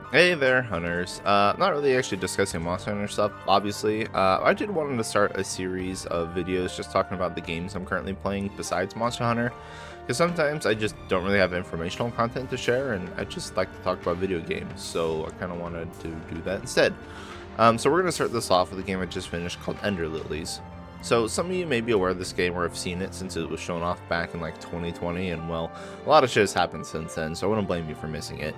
Hey there, hunters. Not really actually discussing Monster Hunter stuff, obviously. I did want to start a series of videos just talking about the games I'm currently playing besides Monster Hunter, because sometimes I just don't really have informational content to share, and I just like to talk about video games, so I kind of wanted to do that instead. So we're going to start this off with a game I just finished called Ender Lilies. So some of you may be aware of this game or have seen it since it was shown off back in like 2020, and well, a lot of shit has happened since then, so I wouldn't blame you for missing it.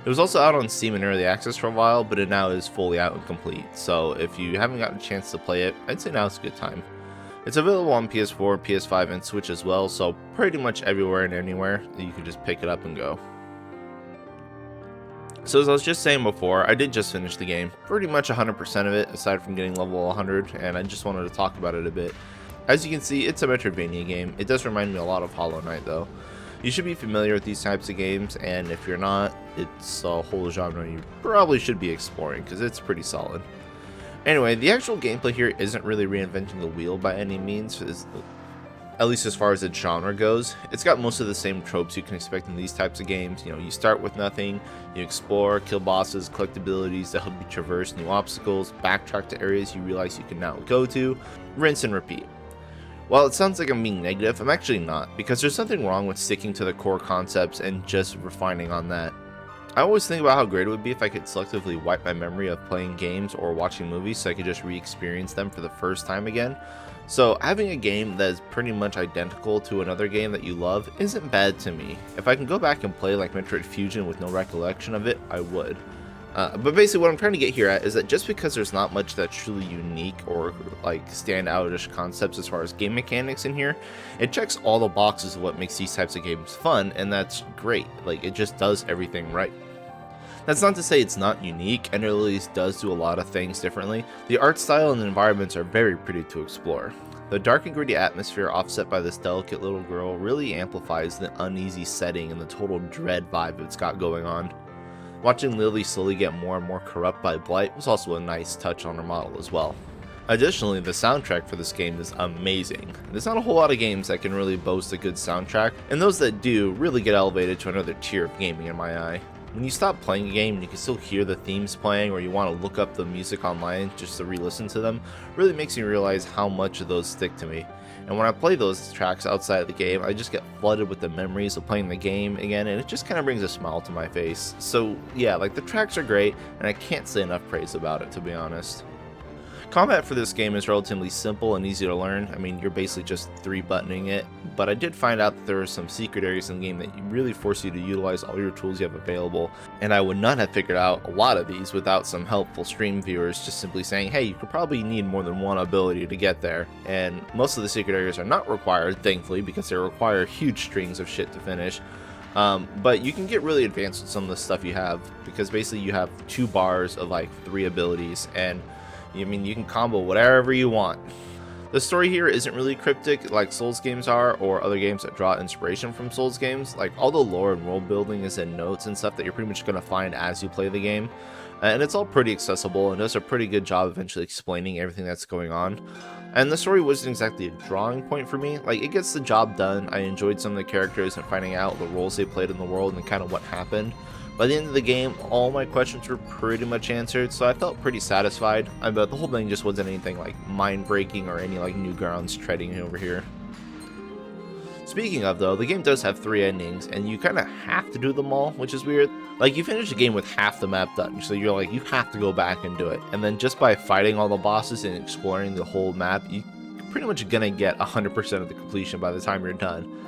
It was also out on Steam in early access for a while, but it now is fully out and complete, so if you haven't gotten a chance to play it, I'd say now's a good time. It's available on PS4, PS5, and Switch as well, so pretty much everywhere and anywhere, you can just pick it up and go. So as I was just saying before, I did just finish the game, pretty much 100% of it, aside from getting level 100, and I just wanted to talk about it a bit. As you can see, it's a Metroidvania game. It does remind me a lot of Hollow Knight though. You should be familiar with these types of games, and if you're not, it's a whole genre you probably should be exploring, because it's pretty solid. Anyway, the actual gameplay here isn't really reinventing the wheel by any means, at least as far as its genre goes. It's got most of the same tropes you can expect in these types of games. You know, you start with nothing, you explore, kill bosses, collect abilities that help you traverse new obstacles, backtrack to areas you realize you can now go to, rinse and repeat. While it sounds like I'm being negative, I'm actually not, because there's nothing wrong with sticking to the core concepts and just refining on that. I always think about how great it would be if I could selectively wipe my memory of playing games or watching movies so I could just re-experience them for the first time again. So having a game that is pretty much identical to another game that you love isn't bad to me. If I can go back and play like Metroid Fusion with no recollection of it, I would. But basically what I'm trying to get here at is that just because there's not much that's truly unique or like standoutish concepts as far as game mechanics in here, it checks all the boxes of what makes these types of games fun, and that's great. Like, it just does everything right. That's not to say it's not unique. Ender Lilies does do a lot of things differently. The art style and the environments are very pretty to explore. The dark and gritty atmosphere offset by this delicate little girl really amplifies the uneasy setting and the total dread vibe it's got going on. Watching Lily slowly get more and more corrupt by Blight was also a nice touch on her model as well. Additionally, the soundtrack for this game is amazing. There's not a whole lot of games that can really boast a good soundtrack, and those that do really get elevated to another tier of gaming in my eye. When you stop playing a game and you can still hear the themes playing, or you want to look up the music online just to re-listen to them, really makes me realize how much of those stick to me. And when I play those tracks outside of the game, I just get flooded with the memories of playing the game again, and it just kind of brings a smile to my face. So yeah, like, the tracks are great, and I can't say enough praise about it, to be honest. Combat for this game is relatively simple and easy to learn. I mean, you're basically just 3-buttoning it, but I did find out that there are some secret areas in the game that really force you to utilize all your tools you have available, and I would not have figured out a lot of these without some helpful stream viewers just simply saying, hey, you could probably need more than one ability to get there. And most of the secret areas are not required, thankfully, because they require huge strings of shit to finish. But you can get really advanced with some of the stuff you have, because basically you have 2 bars of like 3 abilities, and I mean, you can combo whatever you want. The story here isn't really cryptic like Souls games are, or other games that draw inspiration from Souls games. Like, all the lore and world building is in notes and stuff that you're pretty much going to find as you play the game. And it's all pretty accessible and does a pretty good job eventually explaining everything that's going on. And the story wasn't exactly a drawing point for me. Like, it gets the job done. I enjoyed some of the characters and finding out the roles they played in the world and kind of what happened. By the end of the game, all my questions were pretty much answered, so I felt pretty satisfied. But the whole thing just wasn't anything like mind-breaking or any like new grounds treading over here. Speaking of though, the game does have 3 endings, and you kind of have to do them all, which is weird. Like, you finish the game with half the map done, so you're like, you have to go back and do it. And then just by fighting all the bosses and exploring the whole map, you're pretty much gonna get 100% of the completion by the time you're done.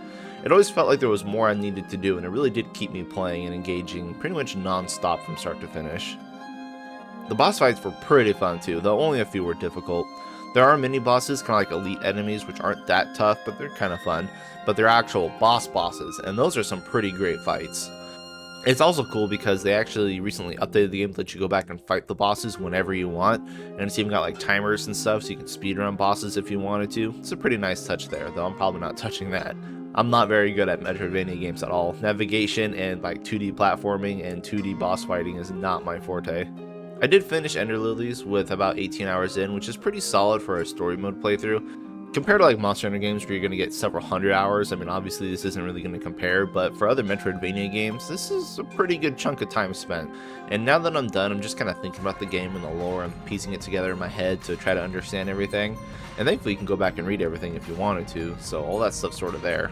It always felt like there was more I needed to do, and it really did keep me playing and engaging pretty much non-stop from start to finish. The boss fights were pretty fun too, though only a few were difficult. There are mini bosses, kind of like elite enemies, which aren't that tough, but they're kind of fun. But they're actual bosses, and those are some pretty great fights. It's also cool because they actually recently updated the game to let you go back and fight the bosses whenever you want, and it's even got like timers and stuff so you can speedrun bosses if you wanted to. It's a pretty nice touch there, though I'm probably not touching that. I'm not very good at Metroidvania games at all. Navigation and like 2D platforming and 2D boss fighting is not my forte. I did finish Ender Lilies with about 18 hours in, which is pretty solid for a story mode playthrough. Compared to like Monster Hunter games where you're going to get several hundred hours, I mean, obviously this isn't really going to compare, but for other Metroidvania games, this is a pretty good chunk of time spent. And now that I'm done, I'm just kind of thinking about the game and the lore and piecing it together in my head to try to understand everything. And thankfully you can go back and read everything if you wanted to, so all that stuff's sort of there.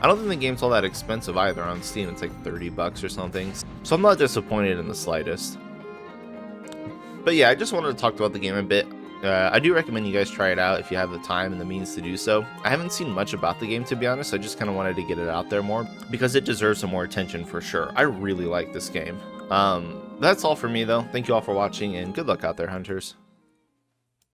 I don't think the game's all that expensive either on Steam. It's like 30 bucks or something, so I'm not disappointed in the slightest. But yeah, I just wanted to talk about the game a bit. I do recommend you guys try it out if you have the time and the means to do so. I haven't seen much about the game, to be honest. I just kind of wanted to get it out there more because it deserves some more attention for sure. I really like this game. That's all for me though. Thank you all for watching and good luck out there, hunters.